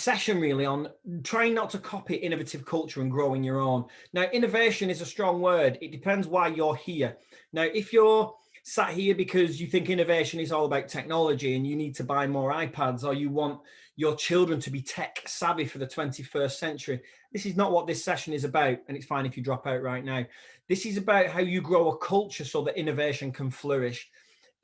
session really on trying not to copy innovative culture and growing your own. Now, innovation is a strong word. It depends why you're here. Now, if you're sat here because you think innovation is all about technology and you need to buy more iPads, or you want your children to be tech savvy for the 21st century, this is not what this session is about, and it's fine if you drop out right now. This is about how you grow a culture so that innovation can flourish.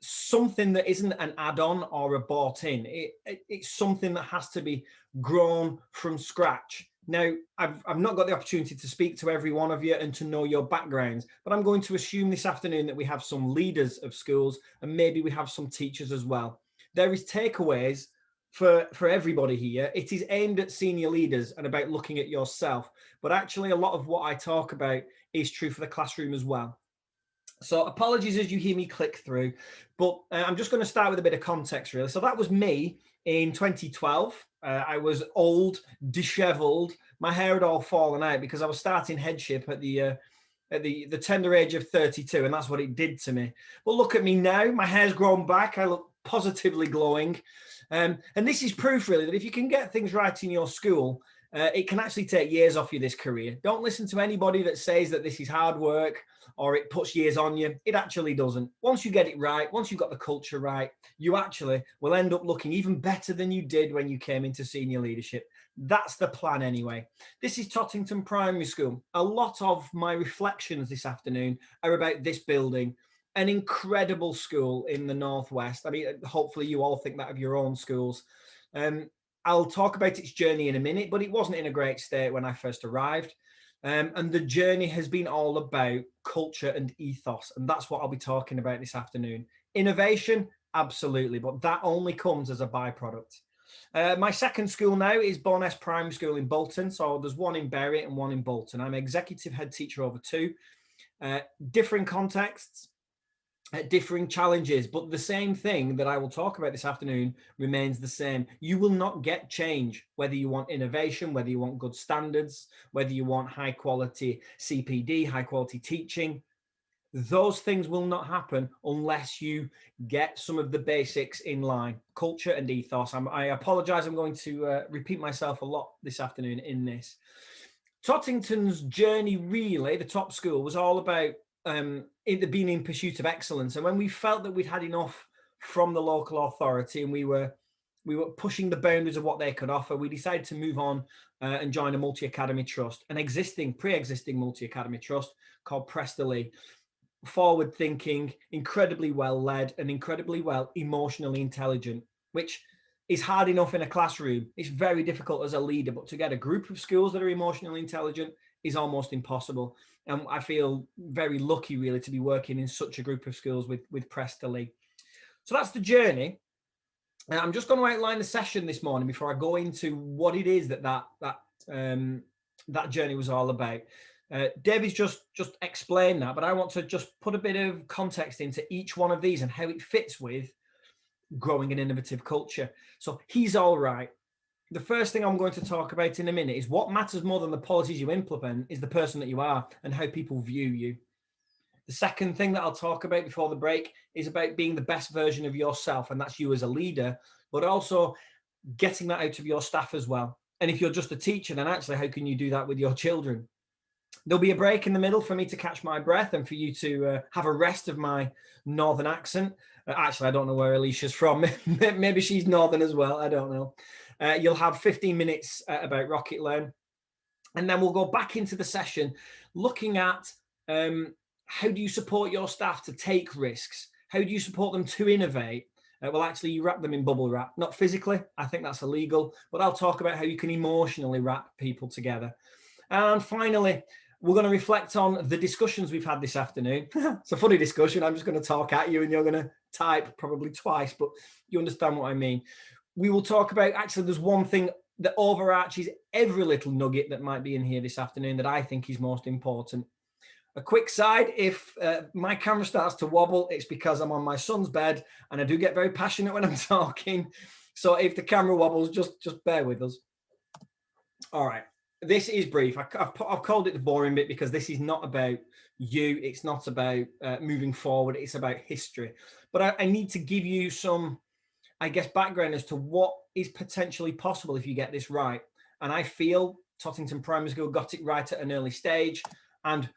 Something that isn't an add-on or a bought-in. It's something that has to be grown from scratch. Now, I've not got the opportunity to speak to every one of you and to know your backgrounds, but I'm going to assume this afternoon that we have some leaders of schools and maybe we have some teachers as well. There is takeaways for everybody here. It is aimed at senior leaders and about looking at yourself, but actually a lot of what I talk about is true for the classroom as well. So apologies as you hear me click through, but I'm just going to start with a bit of context really. So that was me in 2012. I was old, disheveled. My hair had all fallen out because I was starting headship at the tender age of 32, and that's what it did to me. But look at me now. My hair's grown back. I look positively glowing. And this is proof really that if you can get things right in your school, it can actually take years off you, this career. Don't listen to anybody that says that this is hard work or it puts years on you. It actually doesn't. Once you get it right, once you've got the culture right, you actually will end up looking even better than you did when you came into senior leadership. That's the plan anyway. This is Tottington Primary School. A lot of my reflections this afternoon are about this building. An incredible school in the Northwest. I mean, hopefully you all think that of your own schools. I'll talk about its journey in a minute, but it wasn't in a great state when I first arrived. And the journey has been all about culture and ethos. And that's what I'll be talking about this afternoon. Innovation, absolutely, but that only comes as a byproduct. My second school now is Bowness Primary School in Bolton. So there's one in Bury and one in Bolton. I'm executive head teacher over two. Different contexts, differing challenges, but the same thing that I will talk about this afternoon remains the same. You will not get change, whether you want innovation, whether you want good standards, whether you want high quality CPD, high quality teaching. Those things will not happen unless you get some of the basics in line, culture and ethos. I apologize, I'm going to repeat myself a lot this afternoon in this. Tottington's journey, really, the top school, was all about it being in pursuit of excellence. And when we felt that we'd had enough from the local authority and we were pushing the boundaries of what they could offer, we decided to move on and join a multi-academy trust, an pre-existing multi-academy trust called Prestoley. Forward thinking, incredibly well led, and incredibly well emotionally intelligent, which is hard enough in a classroom. It's very difficult as a leader, but to get a group of schools that are emotionally intelligent is almost impossible. And I feel very lucky really to be working in such a group of schools with Prestoley. So that's the journey. I'm just going to outline the session this morning before I go into what it is that journey was all about. David's just explained that, but I want to just put a bit of context into each one of these and how it fits with growing an innovative culture. So he's all right. The first thing I'm going to talk about in a minute is what matters more than the policies you implement is the person that you are and how people view you. The second thing that I'll talk about before the break is about being the best version of yourself, and that's you as a leader, but also getting that out of your staff as well. And if you're just a teacher, then actually, how can you do that with your children? There'll be a break in the middle for me to catch my breath and for you to have a rest of my northern accent. Actually, I don't know where Alicia's from. Maybe she's northern as well. I don't know. You'll have 15 minutes about Rocket Learn. And then we'll go back into the session looking at how do you support your staff to take risks? How do you support them to innovate? Well, actually, you wrap them in bubble wrap, not physically. I think that's illegal. But I'll talk about how you can emotionally wrap people together. And finally, we're going to reflect on the discussions we've had this afternoon. It's a funny discussion. I'm just going to talk at you and you're going to type probably twice, but you understand what I mean. We will talk about, actually, there's one thing that overarches every little nugget that might be in here this afternoon that I think is most important. A quick side, if my camera starts to wobble, it's because I'm on my son's bed and I do get very passionate when I'm talking. So if the camera wobbles, just bear with us. All right. This is brief. I've called it the boring bit because this is not about you. It's not about moving forward. It's about history. But I need to give you some, I guess, background as to what is potentially possible if you get this right. And I feel Tottington Primary School got it right at an early stage, and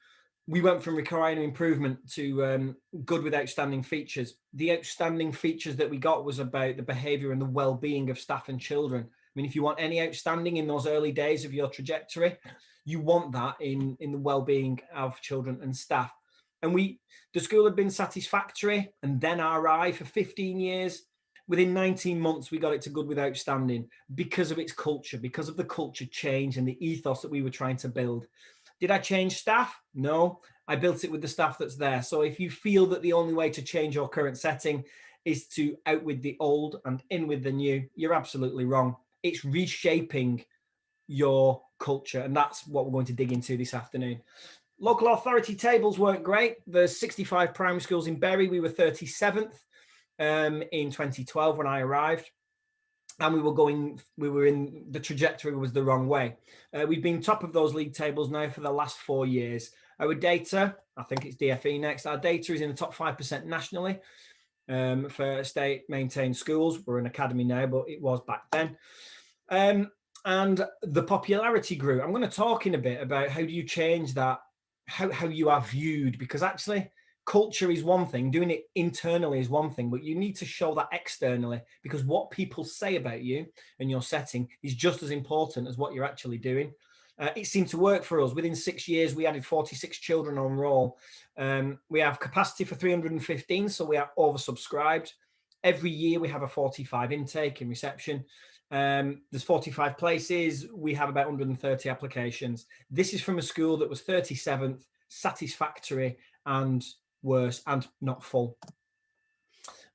we went from requiring improvement to good with outstanding features. The outstanding features that we got was about the behaviour and the well-being of staff and children. I mean, if you want any outstanding in those early days of your trajectory, you want that in the well-being of children and staff. And the school had been satisfactory and then RI for 15 years. Within 19 months, we got it to good with outstanding because of its culture, because of the culture change and the ethos that we were trying to build. Did I change staff? No, I built it with the staff that's there. So if you feel that the only way to change your current setting is to out with the old and in with the new, you're absolutely wrong. It's reshaping your culture, and that's what we're going to dig into this afternoon. Local authority tables weren't great. There's 65 primary schools in Bury. We were 37th in 2012 when I arrived. And we were in, the trajectory was the wrong way. We've been top of those league tables now for the last 4 years. Our data, I think it's DFE next, our data is in the top 5% nationally for state maintained schools. We're an academy now, but it was back then. And the popularity grew. I'm going to talk in a bit about how do you change that, how you are viewed, because actually culture is one thing, doing it internally is one thing, but you need to show that externally, because what people say about you and your setting is just as important as what you're actually doing. It seemed to work for us. Within 6 years, we added 46 children on roll. We have capacity for 315, so we are oversubscribed. Every year we have a 45 intake in reception. There's 45 places. We have about 130 applications. This is from a school that was 37th, satisfactory and worse, and not full.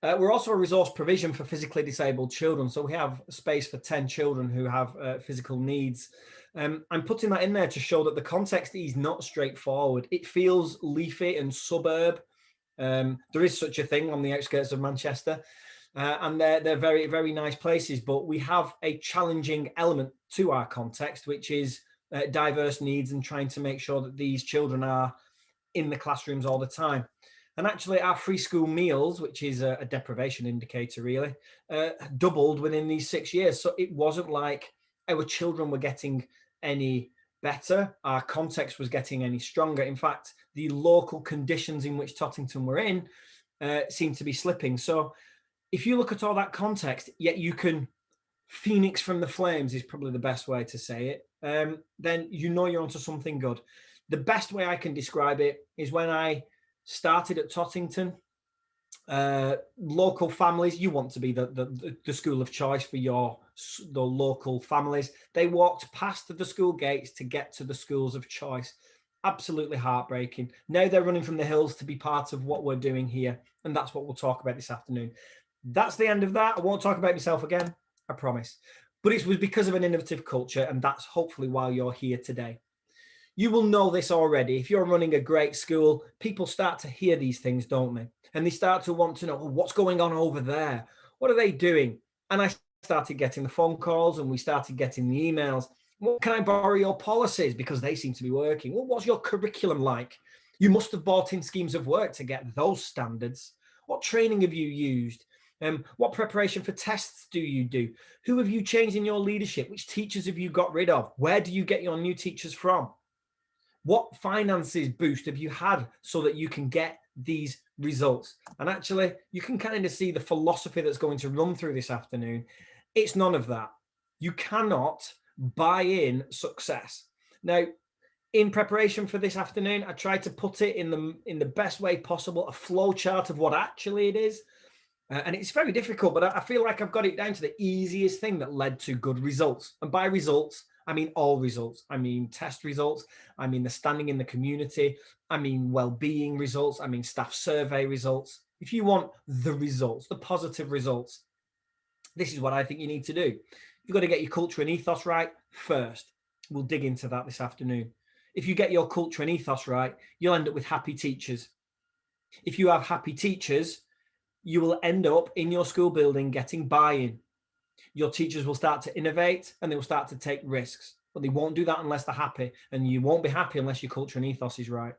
We're also a resource provision for physically disabled children. So we have space for 10 children who have physical needs. I'm putting that in there to show that the context is not straightforward. It feels leafy and suburb. There is such a thing on the outskirts of Manchester. And they're very, very nice places, but we have a challenging element to our context, which is diverse needs and trying to make sure that these children are in the classrooms all the time. And actually our free school meals, which is a deprivation indicator really, doubled within these 6 years. So it wasn't like our children were getting any better, our context was getting any stronger. In fact, the local conditions in which Tottington were in seemed to be slipping. So if you look at all that context, yet you can phoenix from the flames is probably the best way to say it, then you know you're onto something good. The best way I can describe it is when I started at Tottington, local families, you want to be the school of choice for the local families. They walked past the school gates to get to the schools of choice. Absolutely heartbreaking. Now they're running from the hills to be part of what we're doing here. And that's what we'll talk about this afternoon. That's the end of that. I won't talk about myself again, I promise. But it was because of an innovative culture, and that's hopefully why you're here today. You will know this already. If you're running a great school, people start to hear these things, don't they? And they start to want to know, well, what's going on over there? What are they doing? And I started getting the phone calls and we started getting the emails. Well, can I borrow your policies? Because they seem to be working. Well, what's your curriculum like? You must have bought in schemes of work to get those standards. What training have you used? What preparation for tests do you do? Who have you changed in your leadership? Which teachers have you got rid of? Where do you get your new teachers from? What finances boost have you had so that you can get these results? And actually, you can kind of see the philosophy that's going to run through this afternoon. It's none of that. You cannot buy in success. Now, in preparation for this afternoon, I tried to put it in the best way possible, a flow chart of what actually it is. And it's very difficult, but I feel like I've got it down to the easiest thing that led to good results. And by results, I mean all results. I mean test results. I mean the standing in the community. I mean well-being results. I mean staff survey results. If you want the results, the positive results, this is what I think you need to do. You've got to get your culture and ethos right first. We'll dig into that this afternoon. If you get your culture and ethos right, you'll end up with happy teachers. If you have happy teachers, you will end up in your school building getting buy-in. Your teachers will start to innovate and they will start to take risks, but they won't do that unless they're happy, and you won't be happy unless your culture and ethos is right.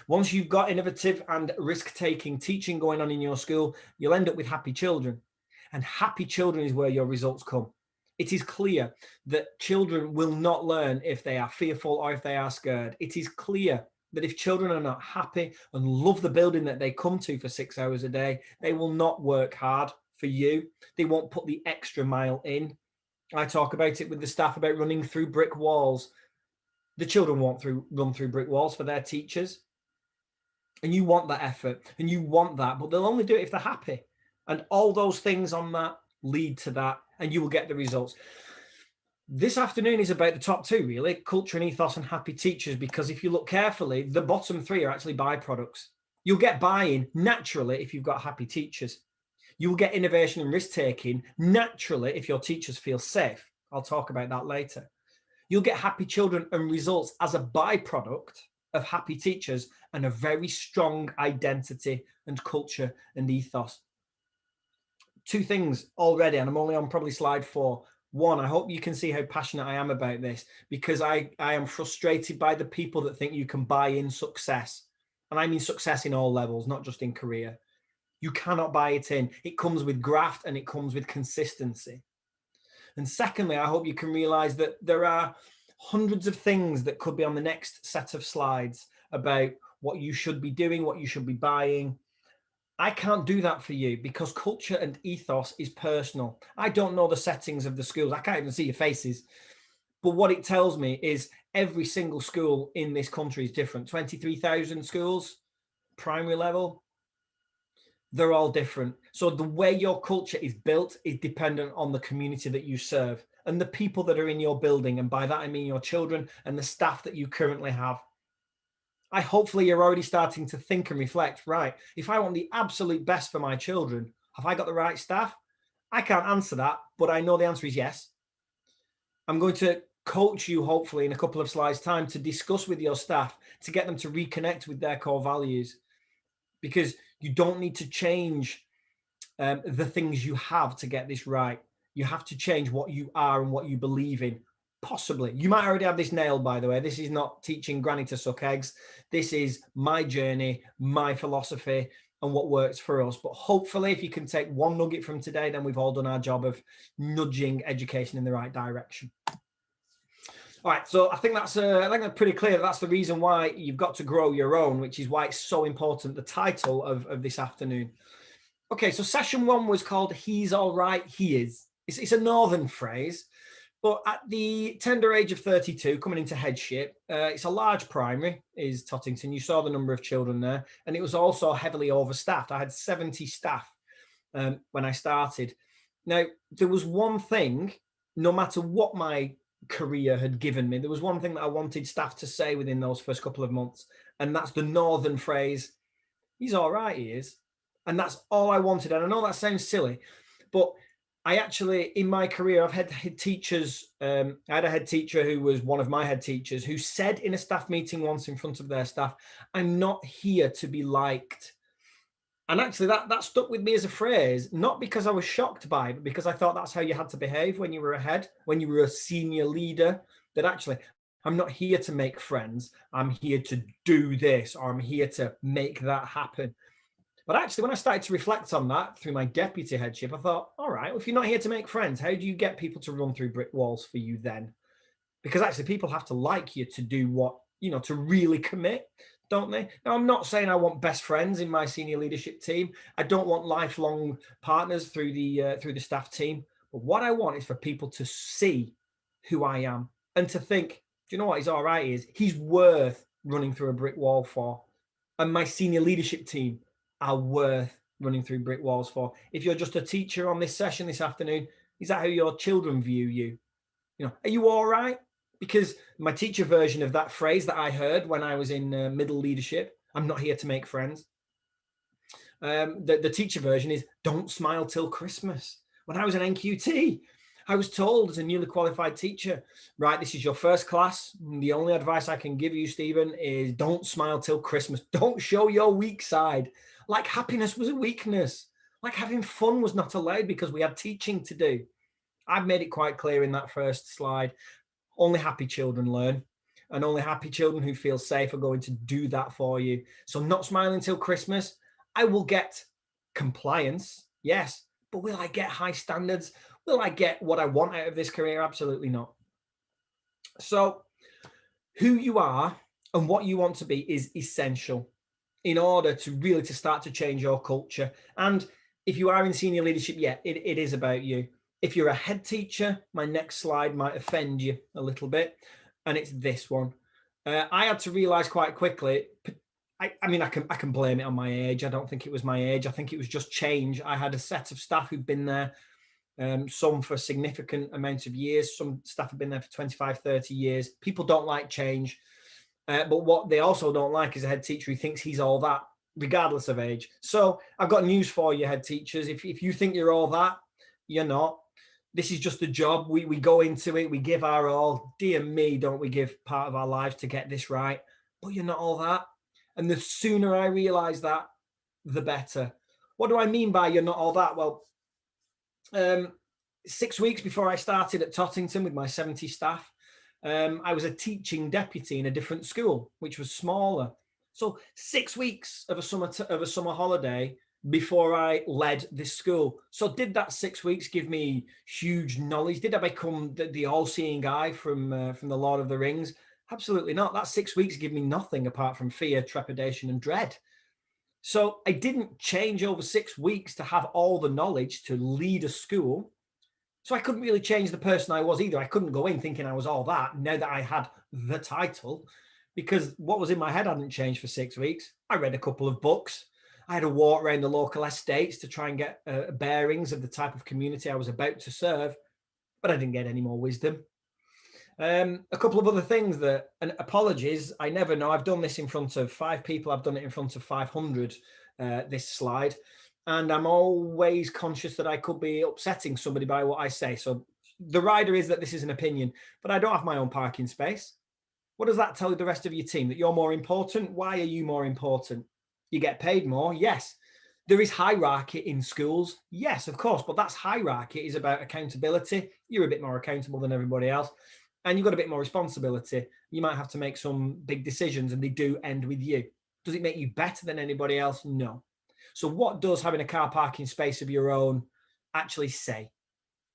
Once you've got innovative and risk-taking teaching going on in your school, you'll end up with happy children. And happy children is where your results come. It is clear that children will not learn if they are fearful or if they are scared. It is clear that if children are not happy and love the building that they come to for 6 hours a day, they will not work hard for you. They won't put the extra mile in. I talk about it with the staff about running through brick walls. The children won't run through brick walls for their teachers. And you want that effort and you want that, but they'll only do it if they're happy. And all those things on that lead to that, and you will get the results. This afternoon is about the top two, really, culture and ethos and happy teachers, because if you look carefully, the bottom three are actually byproducts. You'll get buy-in naturally if you've got happy teachers. You will get innovation and risk-taking naturally if your teachers feel safe. I'll talk about that later. You'll get happy children and results as a byproduct of happy teachers and a very strong identity and culture and ethos. Two things already, and I'm only on probably slide 4. One, I hope you can see how passionate I am about this, because I am frustrated by the people that think you can buy in success. And I mean success in all levels, not just in career. You cannot buy it in. It comes with graft and it comes with consistency. And secondly, I hope you can realize that there are hundreds of things that could be on the next set of slides about what you should be doing, what you should be buying. I can't do that for you because culture and ethos is personal. I don't know the settings of the schools. I can't even see your faces. But what it tells me is every single school in this country is different. 23,000 schools, primary level, they're all different. So the way your culture is built is dependent on the community that you serve and the people that are in your building. And by that, I mean your children and the staff that you currently have. Hopefully you're already starting to think and reflect, right, if I want the absolute best for my children, have I got the right staff? I can't answer that, but I know the answer is yes. I'm going to coach you, hopefully in a couple of slides time, to discuss with your staff, to get them to reconnect with their core values, because you don't need to change the things you have to get this right. You have to change what you are and what you believe in. Possibly. You might already have this nailed, by the way. This is not teaching Granny to suck eggs. This is my journey, my philosophy, and what works for us. But hopefully, if you can take one nugget from today, then we've all done our job of nudging education in the right direction. All right, so I think that's pretty clear. That's the reason why you've got to grow your own, which is why it's so important, the title of this afternoon. Okay, so session 1 was called He's All Right, He Is. It's a northern phrase. But at the tender age of 32, coming into headship, it's a large primary, is Tottington. You saw the number of children there. And it was also heavily overstaffed. I had 70 staff when I started. Now, there was one thing, no matter what my career had given me, there was one thing that I wanted staff to say within those first couple of months. And that's the northern phrase, he's all right, he is. And that's all I wanted. And I know that sounds silly, but I actually, in my career, I've had head teachers. I had a head teacher who was one of my head teachers who said in a staff meeting once in front of their staff, I'm not here to be liked. And actually that stuck with me as a phrase, not because I was shocked by it, but because I thought that's how you had to behave when you were a head, when you were a senior leader, that actually, I'm not here to make friends. I'm here to do this, or I'm here to make that happen. But actually, when I started to reflect on that through my deputy headship, I thought, all right, well, if you're not here to make friends, how do you get people to run through brick walls for you then? Because actually people have to like you to do what, to really commit, don't they? Now, I'm not saying I want best friends in my senior leadership team. I don't want lifelong partners through the staff team. But what I want is for people to see who I am and to think, do you know what? He's all right. He's worth running through a brick wall for. And my senior leadership team are worth running through brick walls for. If you're just a teacher on this session this afternoon, is that how your children view you? Are you all right? Because my teacher version of that phrase that I heard when I was in middle leadership, I'm not here to make friends. The teacher version is don't smile till Christmas. When I was an NQT, I was told as a newly qualified teacher, right, this is your first class. The only advice I can give you, Stephen, is don't smile till Christmas. Don't show your weak side. Like happiness was a weakness. Like having fun was not allowed because we had teaching to do. I've made it quite clear in that first slide. Only happy children learn, and only happy children who feel safe are going to do that for you. So not smiling till Christmas, I will get compliance, yes, But will I get high standards? Will I get what I want out of this career? Absolutely not. So who you are and what you want to be is essential in order to really to start to change your culture. And if you are in senior leadership, yeah, it is about you. If you're a head teacher, my next slide might offend you a little bit, and it's this one. I had to realize quite quickly. I mean, I can blame it on my age. I don't think it was my age. I think it was just change. I had a set of staff who've been there, some for a significant amount of years. Some staff have been there for 25, 30 years. People don't like change. But what they also don't like is a head teacher who thinks he's all that, regardless of age. So I've got news for you, head teachers. If you think you're all that, you're not. This is just a job. We go into it. We give our all. Dear me, don't we give part of our lives to get this right? But you're not all that. And the sooner I realize that, the better. What do I mean by you're not all that? Well, 6 weeks before I started at Tottington with my 70 staff, I was a teaching deputy in a different school, which was smaller. So 6 weeks of a summer holiday before I led this school. So did that 6 weeks give me huge knowledge? Did I become the all-seeing eye from the Lord of the Rings? Absolutely not. That 6 weeks gave me nothing apart from fear, trepidation, and dread. So I didn't change over 6 weeks to have all the knowledge to lead a school. So I couldn't really change the person I was either. I couldn't go in thinking I was all that now that I had the title, because what was in my head hadn't changed for 6 weeks. I read a couple of books. I had a walk around the local estates to try and get bearings of the type of community I was about to serve, but I didn't get any more wisdom. A couple of other things that, and apologies, I never know. I've done this in front of 5 people. I've done it in front of 500, this slide. And I'm always conscious that I could be upsetting somebody by what I say. So the rider is that this is an opinion, but I don't have my own parking space. What does that tell the rest of your team? That you're more important? Why are you more important? You get paid more? Yes. There is hierarchy in schools. Yes, of course, but that's hierarchy. It is about accountability. You're a bit more accountable than everybody else, and you've got a bit more responsibility. You might have to make some big decisions, and they do end with you. Does it make you better than anybody else? No. So what does having a car parking space of your own actually say?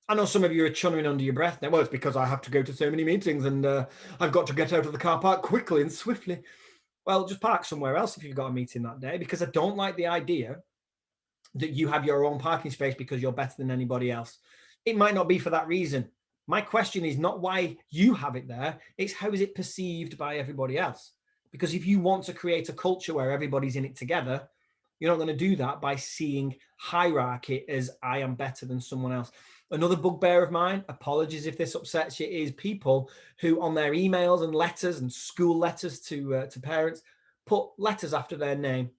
I know some of you are chumming under your breath now. Well, it's because I have to go to so many meetings and I've got to get out of the car park quickly and swiftly. Well, just park somewhere else if you've got a meeting that day, because I don't like the idea that you have your own parking space because you're better than anybody else. It might not be for that reason. My question is not why you have it there. It's how is it perceived by everybody else? Because if you want to create a culture where everybody's in it together, you're not going to do that by seeing hierarchy as I am better than someone else. Another bugbear of mine, apologies if this upsets you, is people who on their emails and letters and school letters to parents put letters after their name.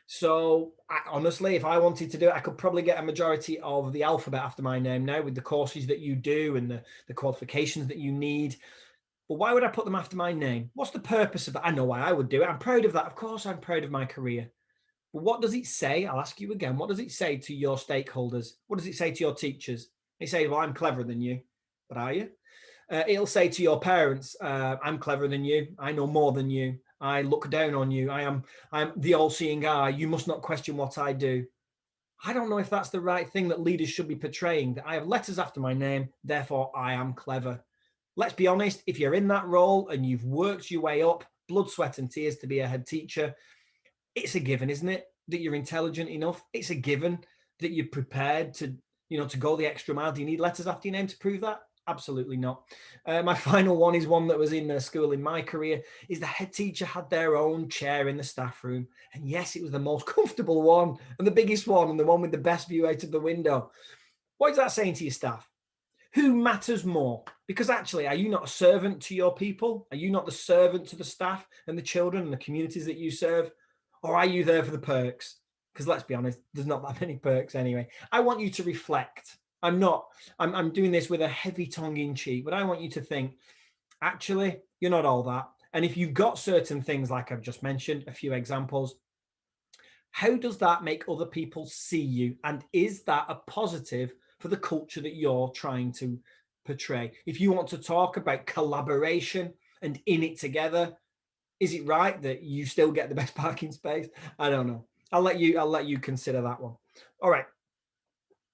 So honestly, if I wanted to do it, I could probably get a majority of the alphabet after my name now with the courses that you do and the qualifications that you need. But why would I put them after my name? What's the purpose of that? I know why I would do it. I'm proud of that. Of course, I'm proud of my career. But what does it say? I'll ask you again. What does it say to your stakeholders? What does it say to your teachers? They say, well, I'm cleverer than you. But are you? It'll say to your parents, I'm cleverer than you. I know more than you. I look down on you. I'm the all-seeing eye. You must not question what I do. I don't know if that's the right thing that leaders should be portraying, that I have letters after my name, therefore I am clever. Let's be honest, if you're in that role and you've worked your way up, blood, sweat and tears to be a head teacher, it's a given, isn't it? That you're intelligent enough. It's a given that you're prepared to, to go the extra mile. Do you need letters after your name to prove that? Absolutely not. My final one is one that was in school in my career, is the head teacher had their own chair in the staff room. And yes, it was the most comfortable one and the biggest one and the one with the best view out of the window. What is that saying to your staff? Who matters more? Because actually, are you not a servant to your people? Are you not the servant to the staff and the children and the communities that you serve? Or are you there for the perks? Because let's be honest, there's not that many perks anyway. I want you to reflect. I'm doing this with a heavy tongue in cheek, but I want you to think, actually, you're not all that. And if you've got certain things, like I've just mentioned, a few examples, how does that make other people see you? And is that a positive for the culture that you're trying to portray? If you want to talk about collaboration and in it together, is it right that you still get the best parking space? I don't know. I'll let you consider that one. All right.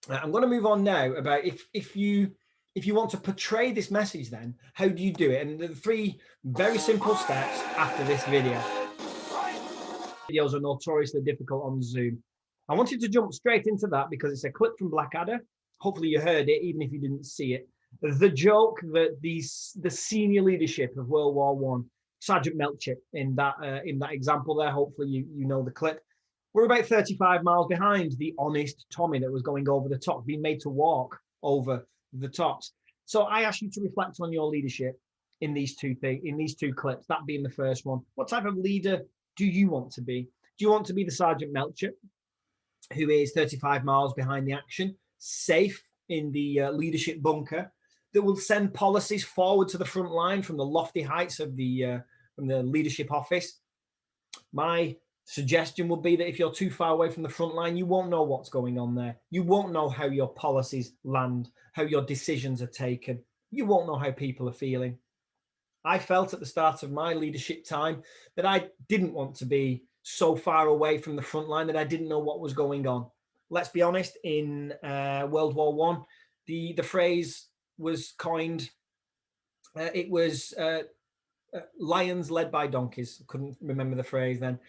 I'm going to move on now about if you want to portray this message, then how do you do it? And the 3 very simple steps after this video. Videos are notoriously difficult on Zoom. I wanted to jump straight into that because it's a clip from Blackadder. Hopefully you heard it, even if you didn't see it. The joke that the senior leadership of World War One, Sergeant Melchett in that example there, hopefully you know the clip. We're about 35 miles behind the honest Tommy that was going over the top, being made to walk over the tops. So I ask you to reflect on your leadership in these two clips, that being the first one. What type of leader do you want to be? Do you want to be the Sergeant Melchett, who is 35 miles behind the action, safe in the leadership bunker, that will send policies forward to the front line from the lofty heights of the leadership office? My suggestion would be that if you're too far away from the front line, you won't know what's going on there. You won't know how your policies land, how your decisions are taken. You won't know how people are feeling. I felt at the start of my leadership time that I didn't want to be so far away from the front line that I didn't know what was going on. Let's be honest, in World War One, the phrase was coined. It was lions led by donkeys. Couldn't remember the phrase then.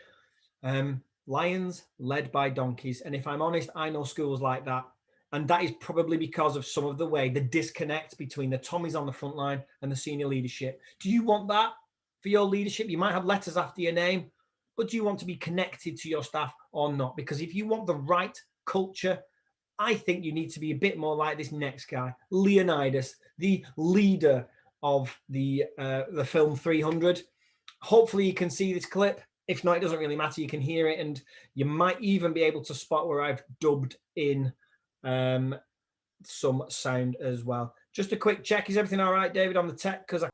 Lions led by donkeys. And if I'm honest, I know schools like that. And that is probably because of some of the disconnect between the Tommies on the front line and the senior leadership. Do you want that for your leadership? You might have letters after your name, but do you want to be connected to your staff or not? Because if you want the right culture, I think you need to be a bit more like this next guy, Leonidas, the leader of the film 300. Hopefully you can see this clip. If not, it doesn't really matter. You can hear it, and you might even be able to spot where I've dubbed in some sound as well. Just a quick check. Is everything all right, David, on the tech? Because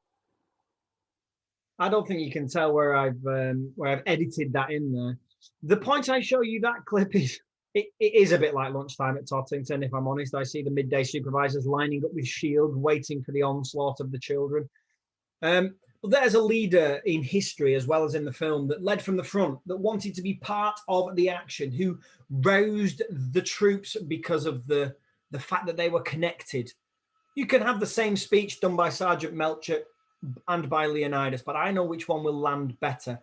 I don't think you can tell where I've edited that in there. The point I show you that clip is it is a bit like lunchtime at Tottington, if I'm honest. I see the midday supervisors lining up with shields, waiting for the onslaught of the children. But there's a leader in history as well as in the film that led from the front, that wanted to be part of the action, who roused the troops because of the fact that they were connected. You can have the same speech done by Sergeant Melchett and by Leonidas, but I know which one will land better.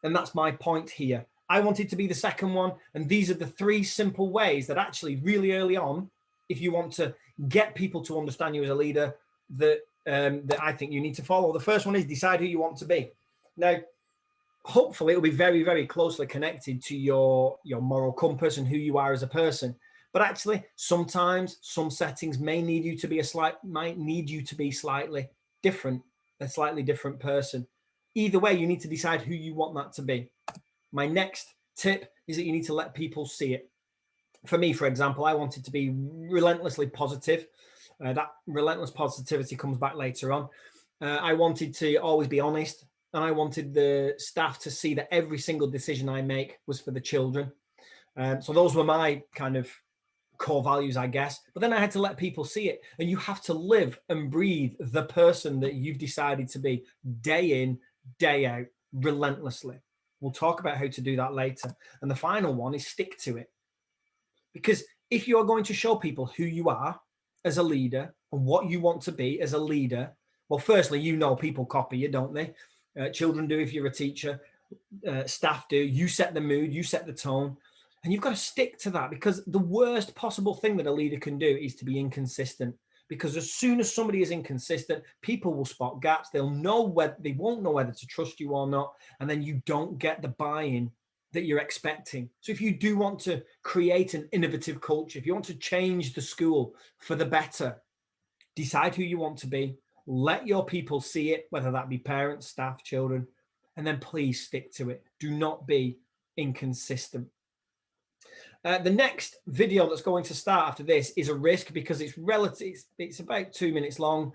And that's my point here. I wanted to be the second one, and these are the 3 simple ways that actually really early on, if you want to get people to understand you as a leader, that I think you need to follow. The first one is decide who you want to be. Now, hopefully it'll be very, very closely connected to your moral compass and who you are as a person. But actually, sometimes some settings may need you to be slightly different, a slightly different person. Either way, you need to decide who you want that to be. My next tip is that you need to let people see it. For me, for example, I wanted to be relentlessly positive. That relentless positivity comes back later on. I wanted to always be honest, and I wanted the staff to see that every single decision I make was for the children. So those were my kind of core values, I guess. But then I had to let people see it, and you have to live and breathe the person that you've decided to be day in, day out, relentlessly. We'll talk about how to do that later. And the final one is stick to it. Because if you're going to show people who you are as a leader and what you want to be as a leader, well, firstly, people copy you, don't they? Children do if you're a teacher. Staff do. You set the mood, you set the tone. And you've got to stick to that, because the worst possible thing that a leader can do is to be inconsistent. Because as soon as somebody is inconsistent, people will spot gaps. They won't know whether to trust you or not. And then you don't get the buy-in that you're expecting. So if you do want to create an innovative culture, if you want to change the school for the better, decide who you want to be, let your people see it, whether that be parents, staff, children, and then please stick to it. Do not be inconsistent. The next video that's going to start after this is a risk, because it's about 2 minutes long.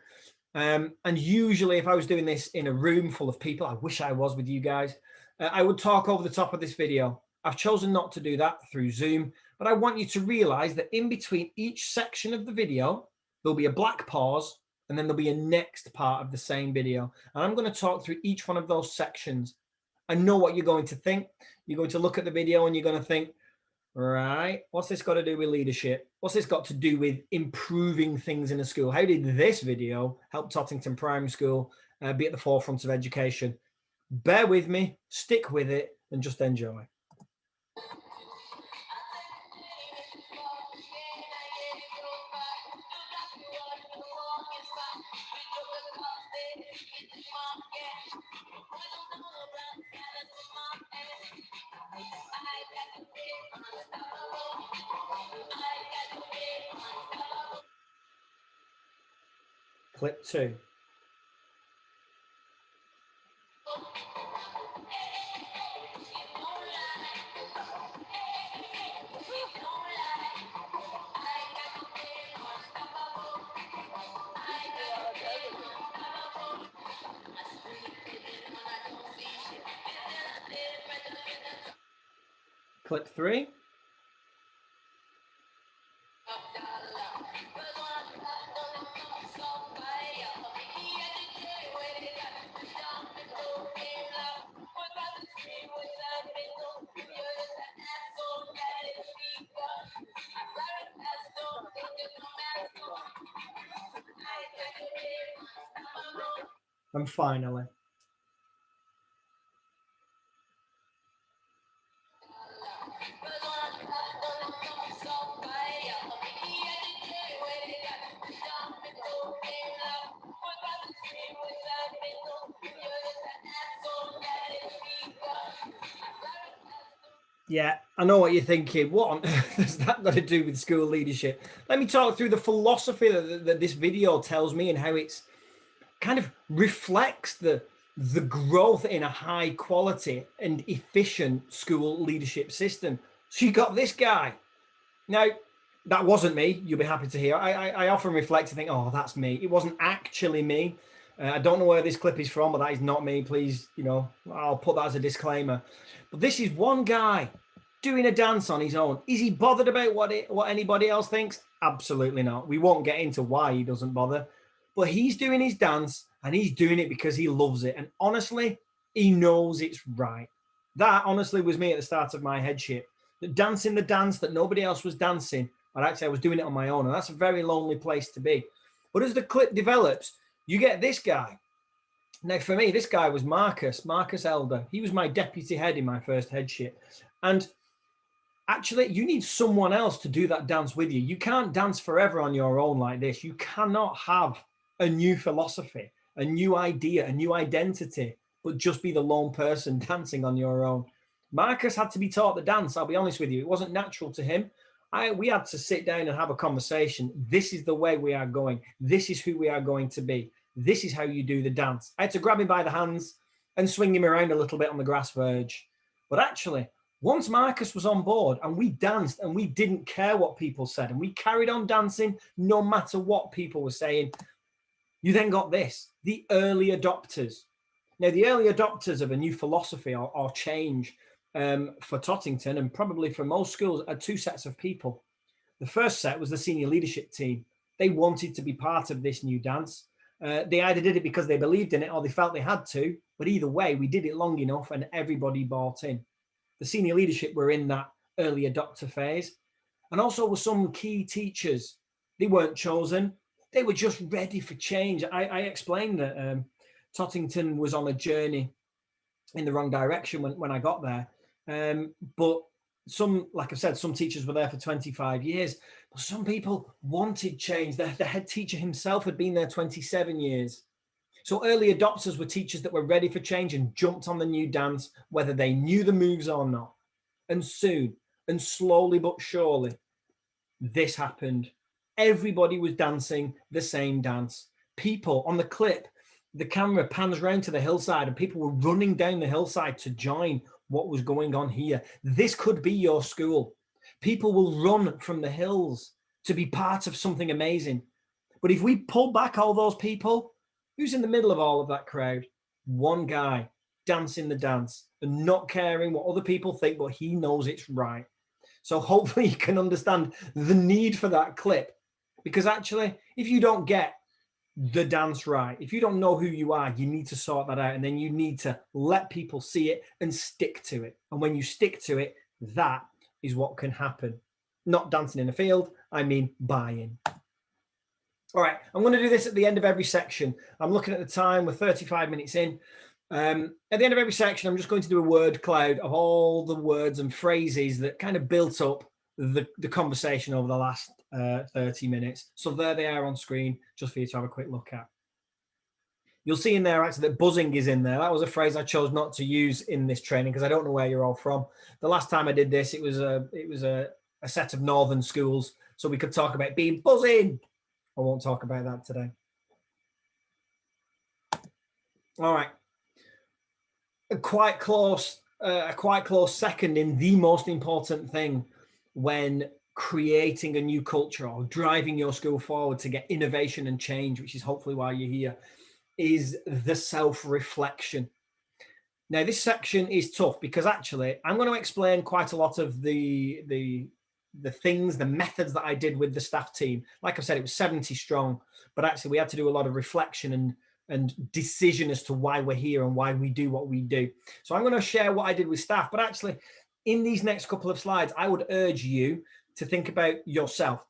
And usually if I was doing this in a room full of people, I wish I was with you guys, I would talk over the top of this video. I've chosen not to do that through Zoom, but I want you to realize that in between each section of the video, there'll be a black pause, and then there'll be a next part of the same video. And I'm going to talk through each one of those sections. I know what you're going to think. You're going to look at the video and you're going to think, Right. What's this got to do with leadership? What's this got to do with improving things in a school? How did this video help Tottington Primary School be at the forefront of education? Bear with me, stick with it, and just enjoy. Clip 2. Clip 3. And finally. Yeah, I know what you're thinking. What on earth has that got to do with school leadership? Let me talk through the philosophy that this video tells me and how it's kind of reflects the growth in a high quality and efficient school leadership system. So you got this guy. Now, that wasn't me. You'll be happy to hear. I often reflect and think, oh, that's me. It wasn't actually me. I don't know where this clip is from, but that is not me. Please, I'll put that as a disclaimer. But this is one guy doing a dance on his own. Is he bothered about what anybody else thinks? Absolutely not. We won't get into why he doesn't bother. But he's doing his dance and he's doing it because he loves it. And honestly, he knows it's right. That honestly was me at the start of my headship. Dancing the dance that nobody else was dancing. But actually, I was doing it on my own. And that's a very lonely place to be. But as the clip develops, you get this guy. Now, for me, this guy was Marcus Elder. He was my deputy head in my first headship. And actually, you need someone else to do that dance with you. You can't dance forever on your own like this. You cannot have a new philosophy, a new idea, a new identity, but just be the lone person dancing on your own. Marcus had to be taught the dance. I'll be honest with you. It wasn't natural to him. We had to sit down and have a conversation. This is the way we are going. This is who we are going to be. This is how you do the dance. I had to grab him by the hands and swing him around a little bit on the grass verge. But actually, once Marcus was on board and we danced and we didn't care what people said and we carried on dancing no matter what people were saying, you then got this, the early adopters. Now, the early adopters of a new philosophy or change for Tottington and probably for most schools are two sets of people. The first set was the senior leadership team. They wanted to be part of this new dance. They either did it because they believed in it or they felt they had to. But either way, we did it long enough and everybody bought in. The senior leadership were in that early adopter phase. And also with some key teachers, they weren't chosen. They were just ready for change. I explained that Tottington was on a journey in the wrong direction when I got there. But some, like I said, some teachers were there for 25 years. But some people wanted change. The head teacher himself had been there 27 years. So early adopters were teachers that were ready for change and jumped on the new dance, whether they knew the moves or not. And soon, and slowly but surely, this happened. Everybody was dancing the same dance. People on the clip, the camera pans round to the hillside and people were running down the hillside to join what was going on here. This could be your school. People will run from the hills to be part of something amazing. But if we pull back all those people, who's in the middle of all of that crowd? One guy dancing the dance and not caring what other people think, but he knows it's right. So hopefully you can understand the need for that clip, because actually, if you don't get the dance right, if you don't know who you are, you need to sort that out. And then you need to let people see it and stick to it. And when you stick to it, that is what can happen. Not dancing in a field, I mean buying. All right, I'm going to do this at the end of every section. I'm looking at the time, we're 35 minutes in. At the end of every section, I'm just going to do a word cloud of all the words and phrases that kind of built up the conversation over the last 30 minutes. So there they are on screen, just for you to have a quick look at. You'll see in there actually that buzzing is in there. That was a phrase I chose not to use in this training because I don't know where you're all from. The last time I did this, it was a set of northern schools, so we could talk about being buzzing. I won't talk about that today. All right. A quite close second in the most important thing when creating a new culture or driving your school forward to get innovation and change, which is hopefully why you're here, is the self-reflection. Now, this section is tough because actually I'm going to explain quite a lot of the things, the methods that I did with the staff team. Like I said, it was 70 strong, but actually we had to do a lot of reflection and decision as to why we're here and why we do what we do. So I'm going to share what I did with staff, but actually in these next couple of slides, I would urge you to think about yourself.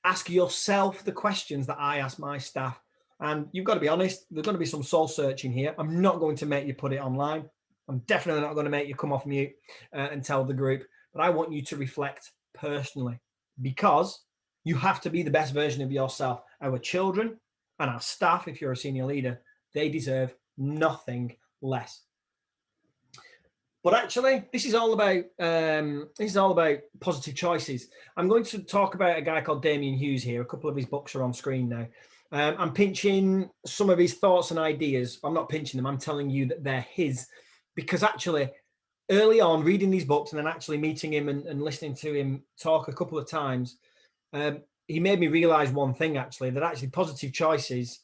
Ask yourself the questions that I ask my staff. And you've got to be honest, there's going to be some soul searching here. I'm not going to make you put it online. I'm definitely not going to make you come off mute and tell the group, but I want you to reflect personally, because you have to be the best version of yourself. Our children and our staff, if you're a senior leader, they deserve nothing less. But actually, this is all about positive choices. I'm going to talk about a guy called Damian Hughes here. A couple of his books are on screen now. I'm pinching some of his thoughts and ideas. I'm not pinching them. I'm telling you that they're his, because actually, early on, reading these books and then actually meeting him and listening to him talk a couple of times, he made me realize one thing, actually, that actually positive choices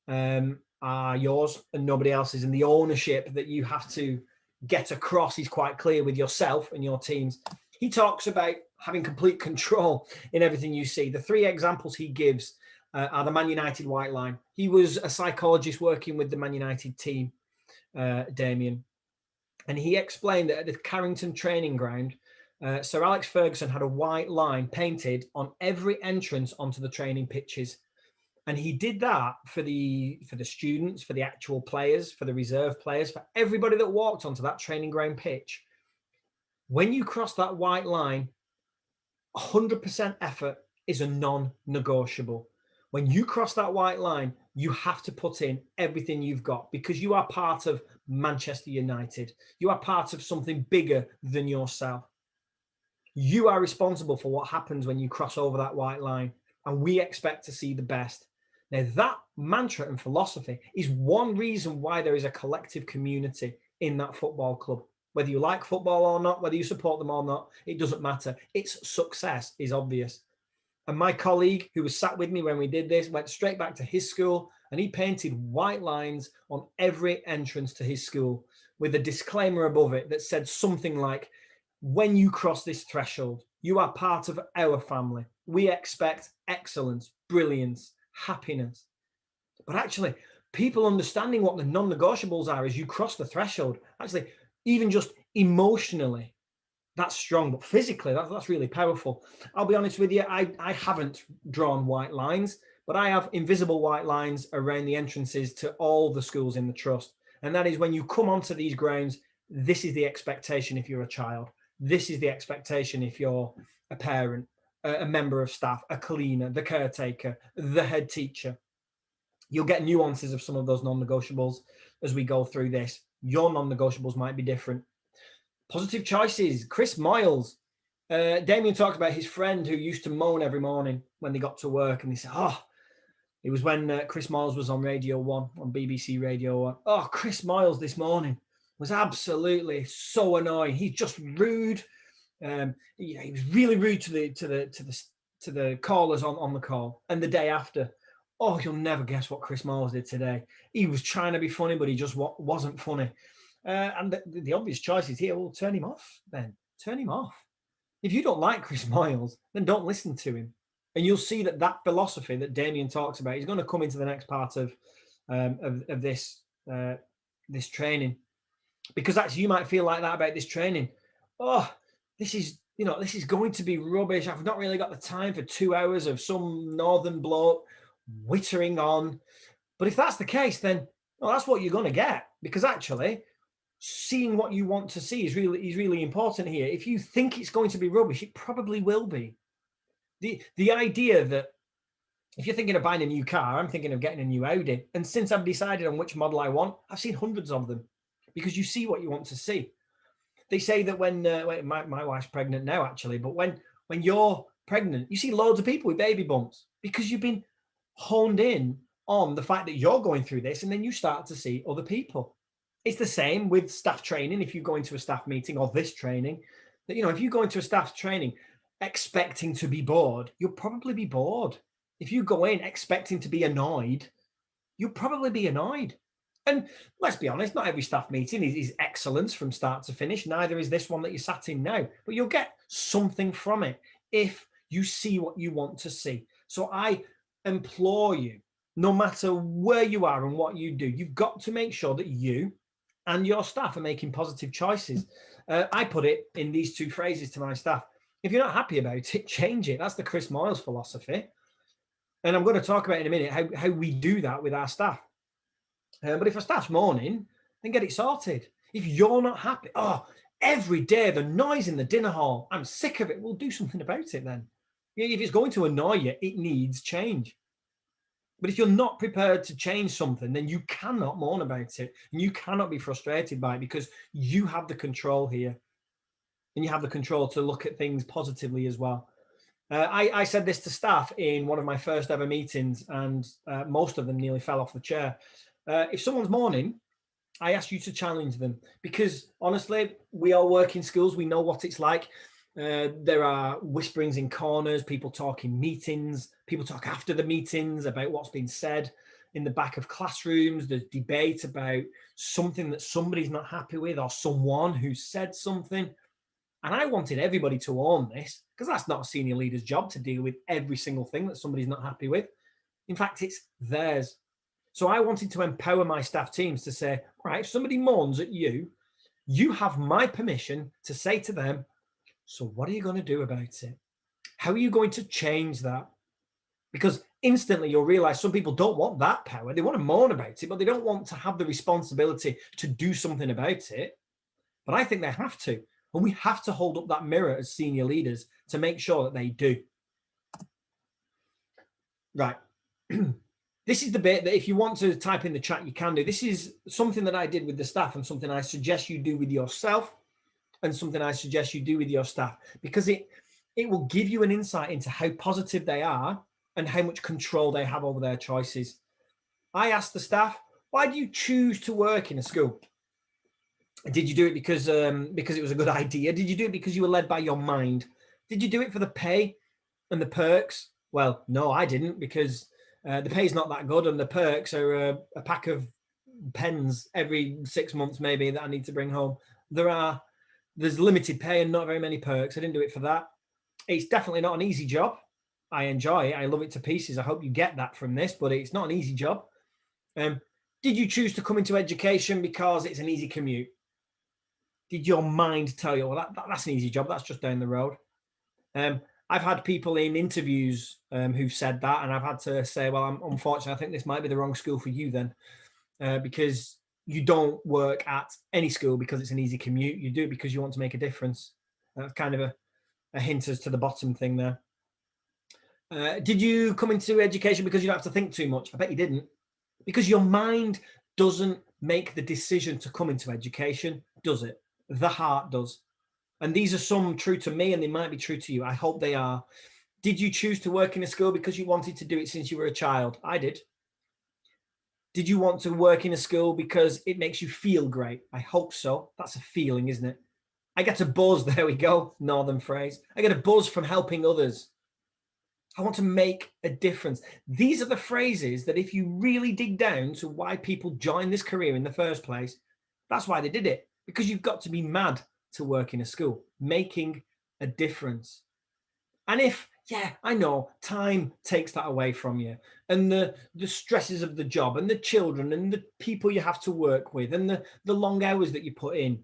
are yours and nobody else's. And the ownership that you have to get across is quite clear with yourself and your teams. He talks about having complete control in everything you see. The three examples he gives are the Man United white line. He was a psychologist working with the Man United team, Damian. And he explained that at the Carrington training ground, Sir Alex Ferguson had a white line painted on every entrance onto the training pitches. And he did that for the students, for the actual players, for the reserve players, for everybody that walked onto that training ground pitch. When you cross that white line, 100% effort is a non-negotiable. When you cross that white line, you have to put in everything you've got, because you are part of Manchester United. You are part of something bigger than yourself. You are responsible for what happens when you cross over that white line, and we expect to see the best. Now, that mantra and philosophy is one reason why there is a collective community in that football club. Whether you like football or not, whether you support them or not, it doesn't matter. Its success is obvious. And my colleague who was sat with me when we did this went straight back to his school, and he painted white lines on every entrance to his school with a disclaimer above it that said something like, when you cross this threshold, you are part of our family. We expect excellence, brilliance, happiness. But actually, people understanding what the non-negotiables are as you cross the threshold, actually, even just emotionally, that's strong, but physically, that's really powerful. I'll be honest with you, I haven't drawn white lines, but I have invisible white lines around the entrances to all the schools in the trust. And that is when you come onto these grounds, this is the expectation if you're a child. This is the expectation if you're a parent, a member of staff, a cleaner, the caretaker, the head teacher. You'll get nuances of some of those non-negotiables as we go through this. Your non-negotiables might be different. Positive choices. Chris Moyles. Damian talked about his friend who used to moan every morning when they got to work, and he said, it was when Chris Moyles was on Radio 1, on BBC Radio 1. Oh, Chris Moyles this morning was absolutely so annoying. He's just rude. He was really rude to the callers on the call. And the day after, oh, you'll never guess what Chris Moyles did today. He was trying to be funny, but he just wasn't funny. And the obvious choice is here, well, turn him off then. Turn him off. If you don't like Chris Moyles, then don't listen to him. And you'll see that philosophy that Damian talks about is going to come into the next part of this training. Because actually you might feel like that about this training. Oh, this is this is going to be rubbish. I've not really got the time for 2 hours of some northern bloke whittering on. But if that's the case, then well, that's what you're going to get, because actually seeing what you want to see is really important here. If you think it's going to be rubbish, it probably will be. The idea that if you're thinking of buying a new car, I'm thinking of getting a new Audi. And since I've decided on which model I want, I've seen hundreds of them, because you see what you want to see. They say that when my wife's pregnant now, actually, but when you're pregnant, you see loads of people with baby bumps, because you've been honed in on the fact that you're going through this, and then you start to see other people. It's the same with staff training. If you go into a staff meeting or this training, that if you go into a staff training expecting to be bored, you'll probably be bored. If you go in expecting to be annoyed, you'll probably be annoyed. And let's be honest, not every staff meeting is excellence from start to finish. Neither is this one that you're sat in now, but you'll get something from it if you see what you want to see. So I implore you, no matter where you are and what you do, you've got to make sure that you and your staff are making positive choices. I put it in these two phrases to my staff. If you're not happy about it, change it. That's the Chris Moyles philosophy. And I'm going to talk about in a minute how we do that with our staff. But if a staff's moaning, then get it sorted. If you're not happy, every day the noise in the dinner hall, I'm sick of it. We'll do something about it then. If it's going to annoy you, it needs change. But if you're not prepared to change something, then you cannot moan about it, and you cannot be frustrated by it, because you have the control here, and you have the control to look at things positively as well. I said this to staff in one of my first ever meetings, and most of them nearly fell off the chair. If someone's moaning, I ask you to challenge them, because honestly, we all work in schools. We know what it's like. There are whisperings in corners, people talk in meetings, people talk after the meetings about what's been said in the back of classrooms. There's debate about something that somebody's not happy with, or someone who said something. And I wanted everybody to own this, because that's not a senior leader's job to deal with every single thing that somebody's not happy with. In fact, it's theirs. So I wanted to empower my staff teams to say, all right, if somebody moans at you, you have my permission to say to them, so what are you going to do about it? How are you going to change that? Because instantly you'll realize some people don't want that power. They want to moan about it, but they don't want to have the responsibility to do something about it. But I think they have to. And we have to hold up that mirror as senior leaders to make sure that they do. Right. This is the bit that if you want to type in the chat, you can do. This is something that I did with the staff, and something I suggest you do with yourself, and something I suggest you do with your staff, because it will give you an insight into how positive they are and how much control they have over their choices. I asked the staff, why do you choose to work in a school? Did you do it because it was a good idea? Did you do it because you were led by your mind? Did you do it for the pay and the perks? Well, no, I didn't, because the pay's not that good, and the perks are a pack of pens every 6 months maybe that I need to bring home. There's limited pay and not very many perks. I didn't do it for that. It's definitely not an easy job. I enjoy it. I love it to pieces. I hope you get that from this, but it's not an easy job. Did you choose to come into education because it's an easy commute? Did your mind tell you, well, that's an easy job, that's just down the road? I've had people in interviews who've said that, and I've had to say, well, unfortunately, I think this might be the wrong school for you then, because you don't work at any school because it's an easy commute. You do it because you want to make a difference. That's kind of a hint as to the bottom thing there. Did you come into education because you don't have to think too much? I bet you didn't, because your mind doesn't make the decision to come into education, does it? The heart does. And these are some true to me, and they might be true to you. I hope they are. Did you choose to work in a school because you wanted to do it since you were a child? I did. Did you want to work in a school because it makes you feel great? I hope so. That's a feeling, isn't it? I get a buzz. There we go. Northern phrase. I get a buzz from helping others. I want to make a difference. These are the phrases that if you really dig down to why people join this career in the first place, that's why they did it. Because you've got to be mad to work in a school, making a difference. And if, yeah, I know, time takes that away from you, and the stresses of the job, and the children, and the people you have to work with, and the long hours that you put in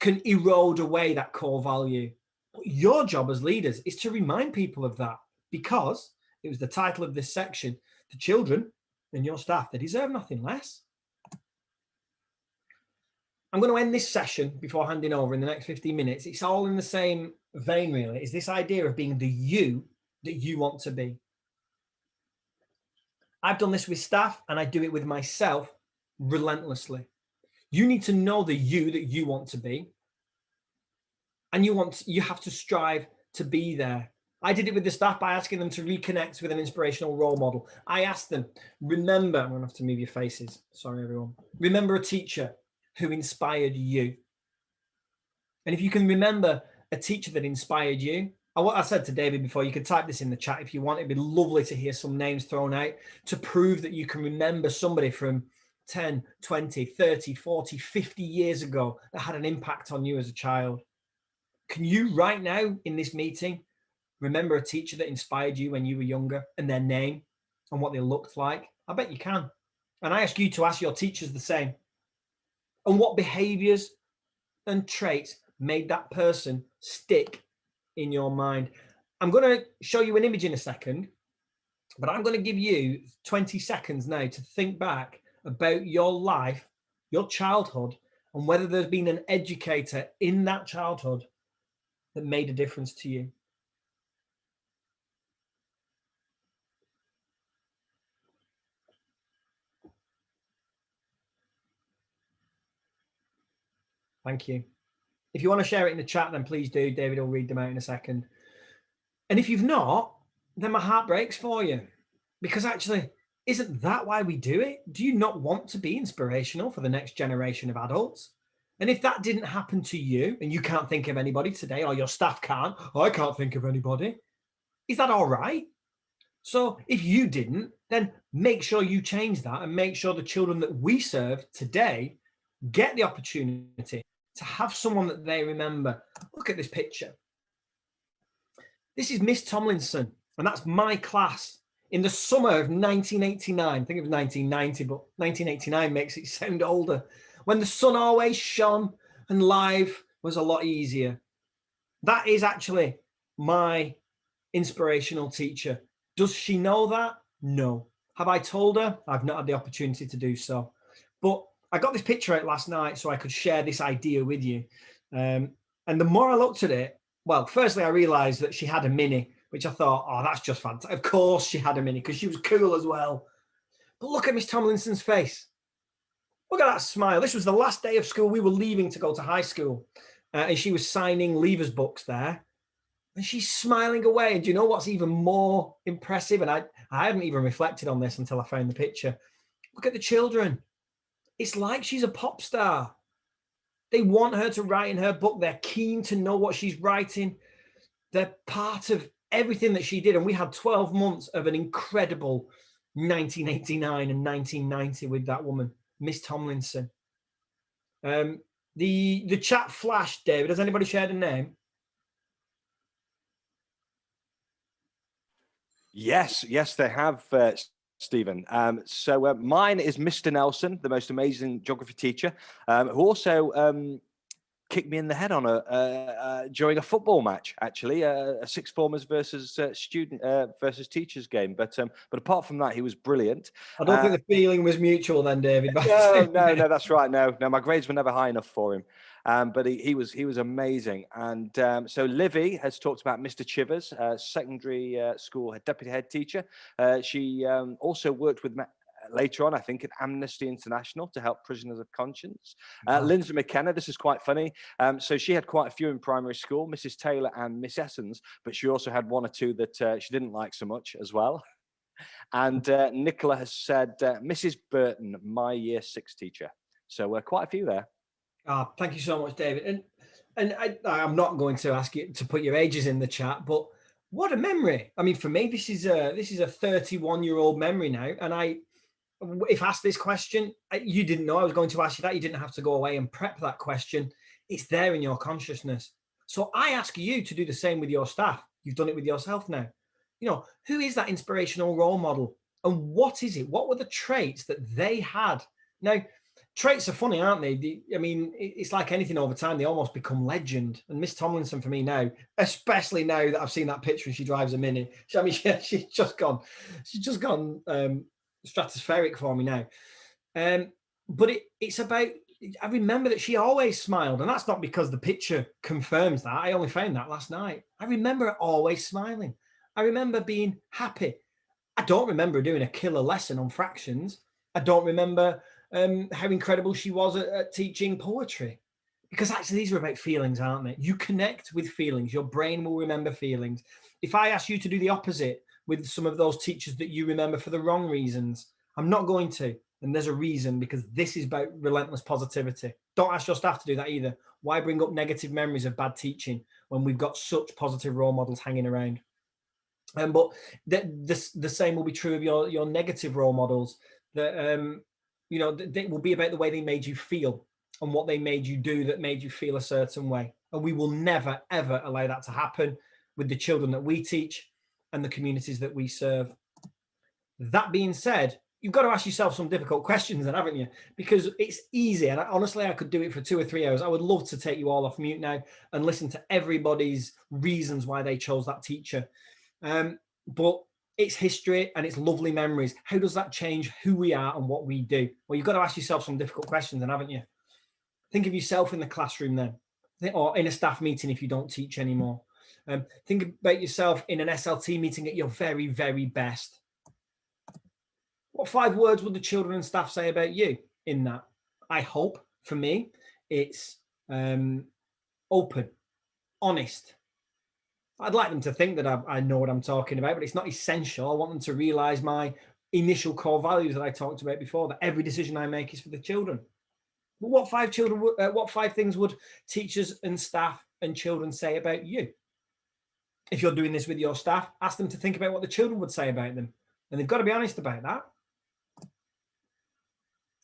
can erode away that core value. But your job as leaders is to remind people of that, because it was the title of this section, the children and your staff, they deserve nothing less. I'm going to end this session before handing over in the next 15 minutes. It's all in the same vein, really. It's this idea of being the you that you want to be. I've done this with staff and I do it with myself relentlessly. You need to know the you that you want to be. And you have to strive to be there. I did it with the staff by asking them to reconnect with an inspirational role model. I asked them, remember, I'm going to have to move your faces. Sorry, everyone. Remember a teacher who inspired you. And if you can remember a teacher that inspired you, what I said to David before, you could type this in the chat if you want. It'd be lovely to hear some names thrown out to prove that you can remember somebody from 10, 20, 30, 40, 50 years ago that had an impact on you as a child. Can you right now in this meeting remember a teacher that inspired you when you were younger and their name and what they looked like? I bet you can. And I ask you to ask your teachers the same. And what behaviors and traits made that person stick in your mind? I'm going to show you an image in a second, but I'm going to give you 20 seconds now to think back about your life, your childhood, and whether there's been an educator in that childhood that made a difference to you. Thank you. If you want to share it in the chat, then please do. David will read them out in a second. And if you've not, then my heart breaks for you, because actually, isn't that why we do it? Do you not want to be inspirational for the next generation of adults? And if that didn't happen to you and you can't think of anybody today, or your staff can't, I can't think of anybody, is that all right? So if you didn't, then make sure you change that and make sure the children that we serve today get the opportunity to have someone that they remember. Look at this picture. This is Miss Tomlinson, and that's my class in the summer of 1989. I think it was 1990, but 1989 makes it sound older, when the sun always shone and life was a lot easier. That is actually my inspirational teacher. Does she know that? No. Have I told her? I've not had the opportunity to do so. But I got this picture out last night so I could share this idea with you. And the more I looked at it, well, firstly, I realized that she had a Mini, which I thought, oh, that's just fantastic. Of course she had a Mini, because she was cool as well. But look at Miss Tomlinson's face. Look at that smile. This was the last day of school. We were leaving to go to high school. And she was signing leavers books there. And she's smiling away. And do you know what's even more impressive? And I hadn't even reflected on this until I found the picture. Look at the children. It's like she's a pop star. They want her to write in her book. They're keen to know what she's writing. They're part of everything that she did. And we had 12 months of an incredible 1989 and 1990 with that woman, Miss Tomlinson. The chat flashed, David. Has anybody shared a name? Yes, they have, Stephen. So mine is Mr. Nelson, the most amazing geography teacher, who also kicked me in the head on during a football match, actually, a sixth formers versus student versus teachers game. But apart from that, he was brilliant. I don't think the feeling was mutual then, David. No, that's right. No, my grades were never high enough for him. But he was amazing. And so Livy has talked about Mr. Chivers, secondary school deputy head teacher. She also worked with later on, I think, at Amnesty International to help prisoners of conscience. Lindsay McKenna, this is quite funny. So she had quite a few in primary school, Mrs. Taylor and Miss Essens, but she also had one or two that she didn't like so much as well. And Nicola has said, Mrs. Burton, my year 6 teacher. So quite a few there. Oh, thank you so much, David. And I'm not going to ask you to put your ages in the chat, but what a memory. I mean, for me, this is a 31-year-old memory now. And if asked this question, you didn't know I was going to ask you that. You didn't have to go away and prep that question. It's there in your consciousness. So I ask you to do the same with your staff. You've done it with yourself now. You know, who is that inspirational role model? And what is it? What were the traits that they had? Now, traits are funny, aren't they? I mean, it's like anything over time, they almost become legend. And Miss Tomlinson for me now, especially now that I've seen that picture and she drives a Mini. I mean, she's just gone stratospheric for me now. But it's about, I remember that she always smiled, and that's not because the picture confirms that. I only found that last night. I remember her always smiling. I remember being happy. I don't remember doing a killer lesson on fractions. I don't remember how incredible she was at teaching poetry, because actually these are about feelings, aren't they? You connect with feelings. Your brain will remember feelings. If I ask you to do the opposite with some of those teachers that you remember for the wrong reasons, I'm not going to. And there's a reason, because this is about relentless positivity. Don't ask your staff to do that either. Why bring up negative memories of bad teaching when we've got such positive role models hanging around? But the same will be true of your negative role models. That they will be about the way they made you feel and what they made you do that made you feel a certain way. And we will never, ever allow that to happen with the children that we teach and the communities that we serve. That being said, you've got to ask yourself some difficult questions then, haven't you? Because it's easy. And honestly, I could do it for 2 or 3 hours. I would love to take you all off mute now and listen to everybody's reasons why they chose that teacher. But it's history and it's lovely memories. How does that change who we are and what we do? Well, you've got to ask yourself some difficult questions then, haven't you? Think of yourself in the classroom then, or in a staff meeting if you don't teach anymore. Think about yourself in an SLT meeting at your very, very best. What 5 words would the children and staff say about you in that? I hope, for me, it's open, honest. I'd like them to think that I know what I'm talking about, but it's not essential. I want them to realize my initial core values that I talked about before, that every decision I make is for the children. But what 5 things would teachers and staff and children say about you? If you're doing this with your staff, ask them to think about what the children would say about them. And they've got to be honest about that.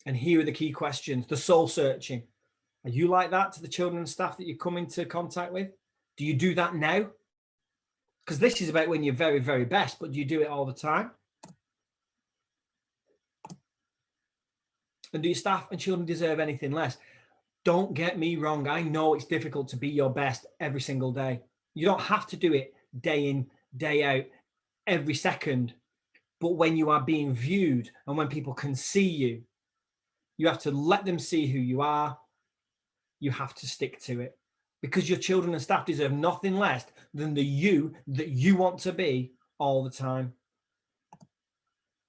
And here are the key questions, the soul searching. Are you like that to the children and staff that you come into contact with? Do you do that now? Because this is about when you're very, very best, but do you do it all the time? And do your staff and children deserve anything less? Don't get me wrong. I know it's difficult to be your best every single day. You don't have to do it day in, day out, every second. But when you are being viewed and when people can see you, you have to let them see who you are. You have to stick to it, because your children and staff deserve nothing less than the you that you want to be all the time.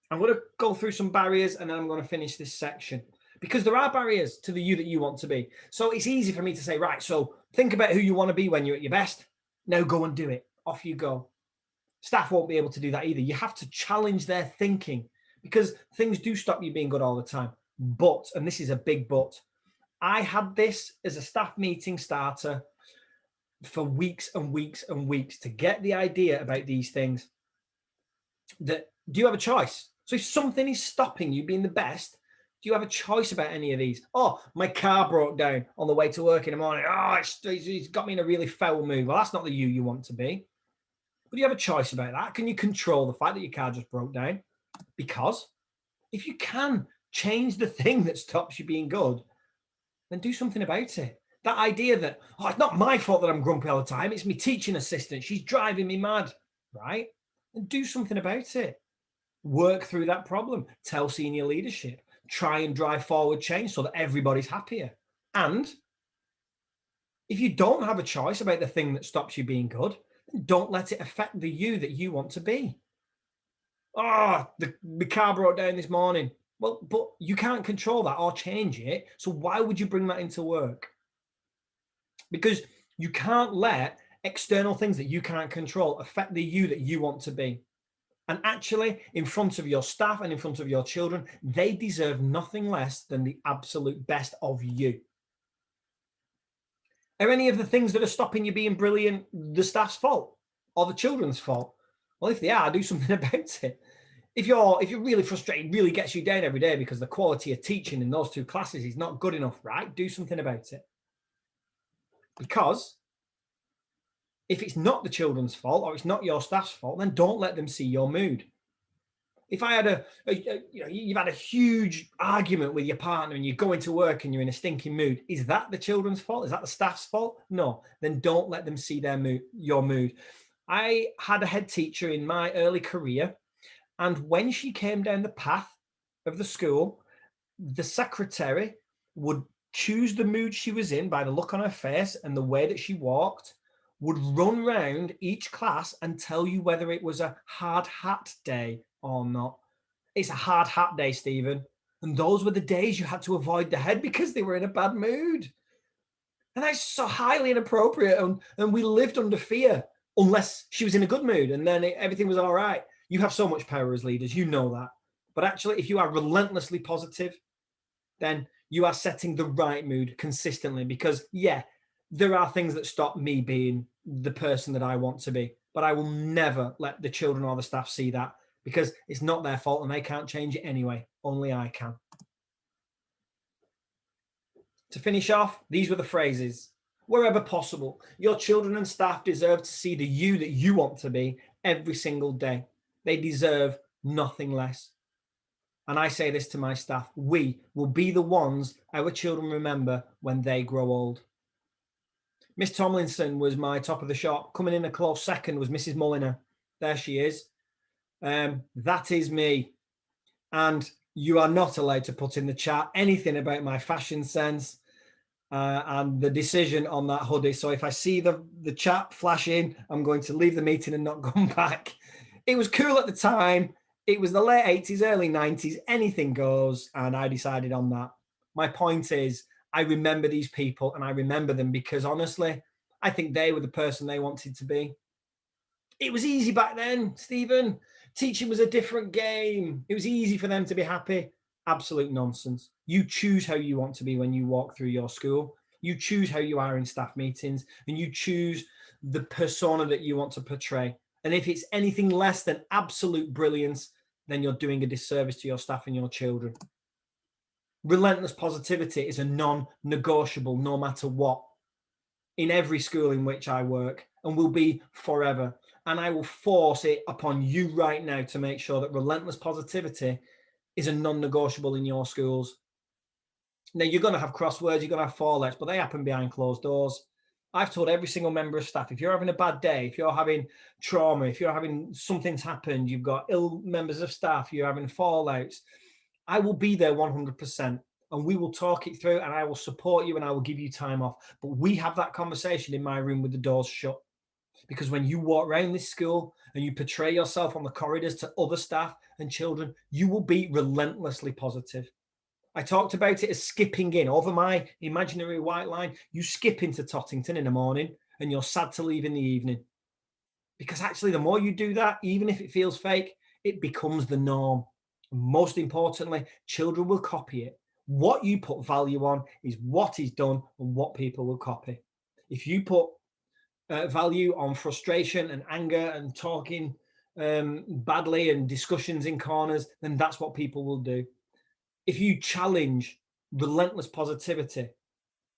I'm going to go through some barriers and then I'm going to finish this section, because there are barriers to the you that you want to be. So it's easy for me to say, right, so think about who you want to be when you're at your best. Now go and do it. Off you go. Staff won't be able to do that either. You have to challenge their thinking, because things do stop you being good all the time. But, and this is a big but, I had this as a staff meeting starter for weeks and weeks and weeks to get the idea about these things. That, do you have a choice? So if something is stopping you being the best, do you have a choice about any of these? Oh, my car broke down on the way to work in the morning. Oh, it's got me in a really foul mood. Well, that's not the you want to be. But do you have a choice about that? Can you control the fact that your car just broke down? Because if you can change the thing that stops you being good, then do something about it. That idea that, oh, it's not my fault that I'm grumpy all the time. It's my teaching assistant. She's driving me mad, right? And do something about it. Work through that problem. Tell senior leadership. Try and drive forward change so that everybody's happier. And if you don't have a choice about the thing that stops you being good, then don't let it affect the you that you want to be. Oh, the car broke down this morning. Well, but you can't control that or change it. So why would you bring that into work? Because you can't let external things that you can't control affect the you that you want to be. And actually, in front of your staff and in front of your children, they deserve nothing less than the absolute best of you. Are any of the things that are stopping you being brilliant the staff's fault or the children's fault? Well, if they are, do something about it. If you're really frustrated, really gets you down every day because the quality of teaching in those 2 classes is not good enough, right? Do something about it. Because if it's not the children's fault or it's not your staff's fault, then don't let them see your mood. If I had you've had a huge argument with your partner and you go into work and you're in a stinking mood, is that the children's fault? Is that the staff's fault? No, then don't let them see your mood. I had a head teacher in my early career, and when she came down the path of the school, the secretary would choose the mood she was in by the look on her face and the way that she walked, would run round each class and tell you whether it was a hard hat day or not. It's a hard hat day, Stephen. And those were the days you had to avoid the head because they were in a bad mood. And that's so highly inappropriate. And we lived under fear unless she was in a good mood, and then everything was all right. You have so much power as leaders, you know that. But actually, if you are relentlessly positive, then you are setting the right mood consistently, because yeah, there are things that stop me being the person that I want to be, but I will never let the children or the staff see that, because it's not their fault and they can't change it anyway. Only I can. To finish off, these were the phrases. Wherever possible, your children and staff deserve to see the you that you want to be every single day. They deserve nothing less. And I say this to my staff: we will be the ones our children remember when they grow old. Miss Tomlinson was my top of the shop. Coming in a close second was Mrs. Mulliner. There she is. That is me. And you are not allowed to put in the chat anything about my fashion sense and the decision on that hoodie. So if I see the chat flashing, I'm going to leave the meeting and not come back. It was cool at the time. It was the late 80s, early 90s. Anything goes. And I decided on that. My point is, I remember these people, and I remember them because honestly, I think they were the person they wanted to be. It was easy back then, Stephen. Teaching was a different game. It was easy for them to be happy. Absolute nonsense. You choose how you want to be when you walk through your school. You choose how you are in staff meetings, and you choose the persona that you want to portray. And if it's anything less than absolute brilliance, then you're doing a disservice to your staff and your children. Relentless positivity is a non-negotiable, no matter what, in every school in which I work, and will be forever. And I will force it upon you right now to make sure that relentless positivity is a non-negotiable in your schools. Now, you're going to have crosswords, you're going to have fallouts, but they happen behind closed doors. I've told every single member of staff, if you're having a bad day, if you're having trauma, if you're having something's happened, you've got ill members of staff, you're having fallouts, I will be there 100%, and we will talk it through, and I will support you, and I will give you time off. But we have that conversation in my room with the doors shut, because when you walk around this school and you portray yourself on the corridors to other staff and children, you will be relentlessly positive. I talked about it as skipping in over my imaginary white line. You skip into Tottington in the morning and you're sad to leave in the evening. Because actually, the more you do that, even if it feels fake, it becomes the norm. Most importantly, children will copy it. What you put value on is what is done and what people will copy. If you put value on frustration and anger and talking badly and discussions in corners, then that's what people will do. If you challenge relentless positivity,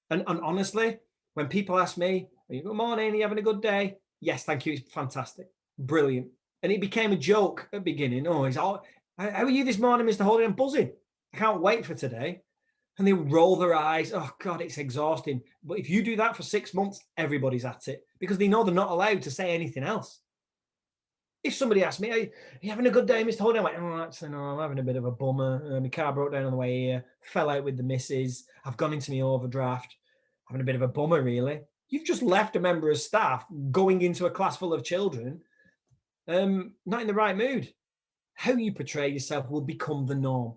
and honestly, when people ask me, good morning, are you having a good day? Yes, thank you, it's fantastic, brilliant. And it became a joke at the beginning. Oh, how are you this morning, Mr. Holden? I'm buzzing. I can't wait for today. And they roll their eyes. Oh, God, it's exhausting. But if you do that for 6 months, everybody's at it, because they know they're not allowed to say anything else. If somebody asked me, are you having a good day, Mr. Holden? I went, oh, actually, no, I'm having a bit of a bummer. My car broke down on the way here, fell out with the missus. I've gone into my overdraft. Having a bit of a bummer, really. You've just left a member of staff going into a class full of children, not in the right mood. How you portray yourself will become the norm.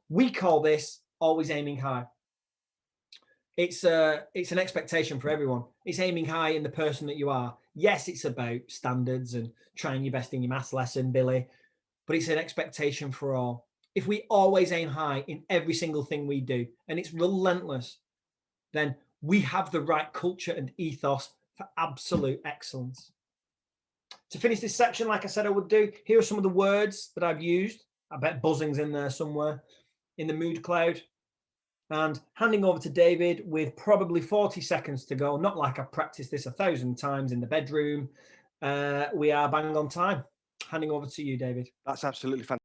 We call this always aiming high. It's an expectation for everyone. It's aiming high in the person that you are. Yes, it's about standards and trying your best in your maths lesson, Billy, but it's an expectation for all. If we always aim high in every single thing we do, and it's relentless, then we have the right culture and ethos for absolute excellence. To finish this section, like I said I would do, here are some of the words that I've used. I bet buzzing's in there somewhere in the mood cloud. And handing over to David with probably 40 seconds to go, not like I've practiced this 1,000 times in the bedroom. We are bang on time. Handing over to you, David. That's absolutely fantastic.